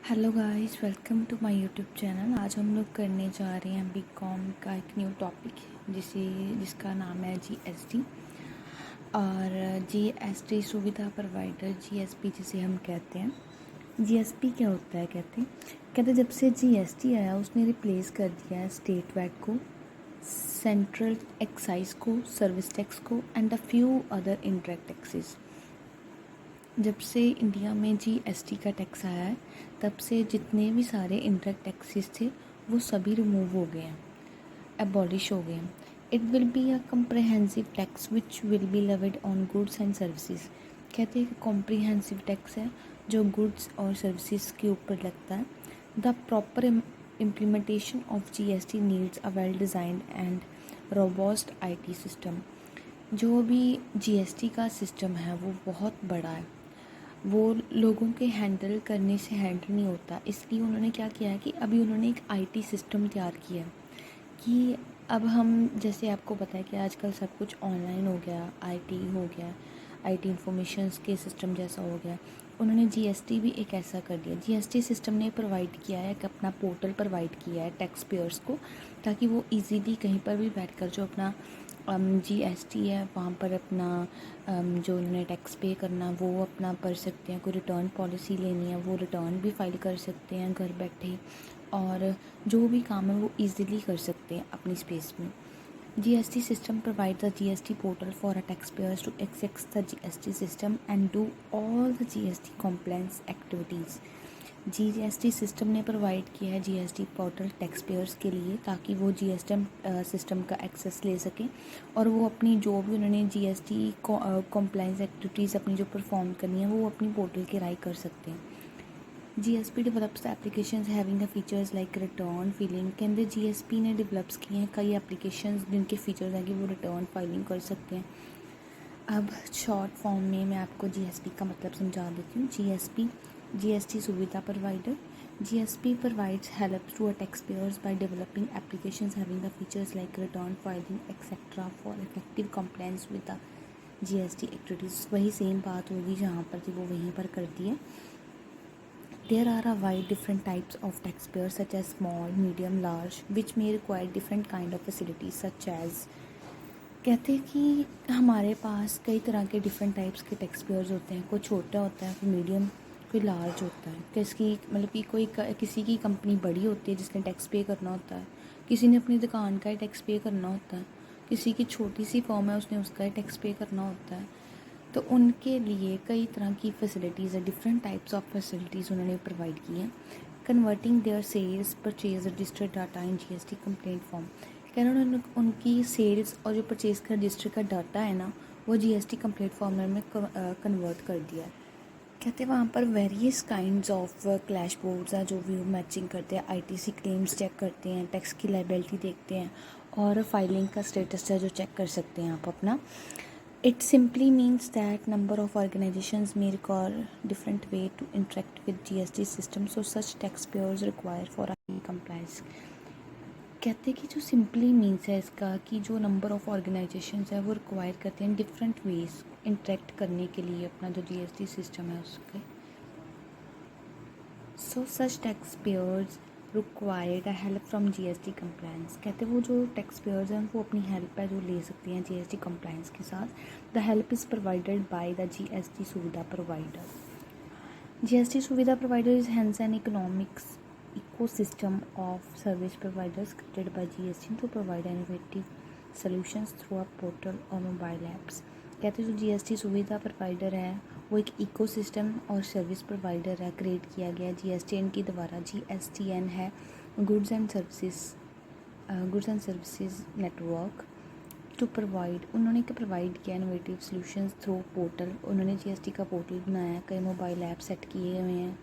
Hello guys, welcome to my YouTube channel. आज हम लोग करने जा रहे हैं बीकॉम का एक न्यू टॉपिक जिसका नाम है जीएसटी। और जीएसटी सुविधा प्रोवाइडर, जीएसपी जिसे हम कहते हैं। जीएसपी क्या होता है? कहते जब से जीएसटी आया उसने रिप्लेस कर दिया है स्टेट वैट को, सेंट्रल एक्साइज को, सर्विस टैक्स को and a few other indirect taxes. जब से इंडिया में जीएसटी का टैक्स आया है तब से जितने भी सारे इनडायरेक्ट टैक्सेस थे वो सभी रिमूव हो गए हैं, एबॉलिश हो गए हैं। It will be a comprehensive tax which will be levied on goods and services. कहते हैं कि कॉम्प्रिहेंसिव टैक्स है जो गुड्स और सर्विसेज के ऊपर लगता है। The proper implementation of GST needs a well designed and robust IT system. जो भी जीएसटी का सिस्टम है वो बहुत बड़ा है, वो लोगों के हैंडल करने से हैंडल नहीं होता। इसलिए उन्होंने क्या किया है कि अभी उन्होंने एक आईटी सिस्टम तैयार किया है कि अब हम, जैसे आपको पता है कि आजकल सब कुछ ऑनलाइन हो गया, आईटी हो गया, आईटी इंफॉर्मेशन के सिस्टम जैसा हो गया। उन्होंने जीएसटी भी एक ऐसा कर दिया। जीएसटी सिस्टम ने प्रोवाइड किया है, एक अपना पोर्टल प्रोवाइड किया है टैक्स पेयर्स को, ताकि वो इजीली कहीं पर भी बैठकर जो अपना जीएसटी है वहाँ पर अपना जो उन्होंने टैक्स पे करना वो अपना कर सकते हैं। कोई रिटर्न पॉलिसी लेनी है वो रिटर्न भी फाइल कर सकते हैं घर बैठे, और जो भी काम है वो इजीली कर सकते हैं अपनी स्पेस में। GST system provides a GST portal for a taxpayers to access the GST system and do all the GST compliance activities। GST system ने प्रोवाइड किया है जीएसटी पोर्टल टैक्स पेयर्स के लिए, ताकि वो जीएसटी सिस्टम का access ले सकें और वो अपनी जो भी उन्होंने जीएसटी कॉम्प्लाइंस एक्टिविटीज़ अपनी जो परफॉर्म करनी है वो अपनी पोर्टल के राय कर सकते हैं। GSP develops the applications having the features like return filing। कहते GSP ने डेवलप्स किए हैं कई एप्लीकेशंस जिनके फीचर्स हैं कि वो रिटर्न फाइलिंग कर सकते हैं। अब शॉर्ट फॉर्म में मैं आपको GSP का मतलब समझा देती हूँ। GST सुविधा provider. GSP provides help to taxpayers by developing applications having the features like return filing etc. for effective compliance with the GST activities। वही सेम बात होगी जहाँ पर थी वो वहीं पर करती है। There are a wide different types of taxpayers such as small, medium, large, which may require different kind of facilities such as। कहते हैं कि हमारे पास कई तरह के डिफरेंट टाइप्स के टैक्स पेयर्स होते हैं। कोई छोटा होता है, कोई मीडियम, कोई लार्ज होता है। किसकी मतलब कि किसी की कंपनी बड़ी होती है जिसने टैक्स पे करना होता है, किसी ने अपनी दुकान का ही टैक्स पे करना होता है, किसी की छोटी सी फॉर्म है उसने उसका ही टैक्स पे करना होता है। तो उनके लिए कई तरह की फैसिलिटीज़ है, डिफरेंट टाइप्स ऑफ फैसिलिटीज़ उन्होंने प्रोवाइड की हैं। Converting their sales purchase registered data in GST complaint form. कहना उन्होंने उनकी सेल्स और जो परचेज़ का रजिस्टर का डाटा है ना वो जीएसटी कंप्लेंट फॉर्म में कन्वर्ट कर दिया है। कहते हैं वहाँ पर various kinds of clash boards हैं जो व्यू मैचिंग करते हैं, आईटीसी क्लेम्स चेक करते हैं, टैक्स की लाइबिलिटी देखते हैं और फाइलिंग का स्टेटस है जो चेक कर सकते हैं आप अपना। It simply means that number of organizations may require different way to interact with GST system, so such taxpayers require for a compliance। कहते हैं कि जो सिंपली मीन्स है इसका कि जो नंबर ऑफ ऑर्गेनाइजेशंस है वो रिक्वायर करते हैं डिफरेंट वेज इंटरेक्ट करने के लिए अपना जो जीएसटी सिस्टम है उसके। So such tax payers required a help from GST compliance. कहते हैं वो जो टैक्स पेयर्स हैं वो अपनी हेल्प है जो ले सकती हैं जीएसटी कंप्लायंस के साथ। The help is provided by the GST Suvidha provider. GST Suvidha provider is hence an economics ecosystem of service providers created by GST to provide innovative solutions through a portal or mobile apps। कहते हैं जो GST Suvidha provider है वो एक ecosystem और service provider है, create किया गया जीएसटीएन के द्वारा। जीएसटीएन है goods and services network to provide. उन्होंने प्रोवाइड किया इनोवेटिव सॉल्यूशंस थ्रू पोर्टल। उन्होंने जीएसटी का पोर्टल बनाया, कई मोबाइल ऐप सेट किए हुए हैं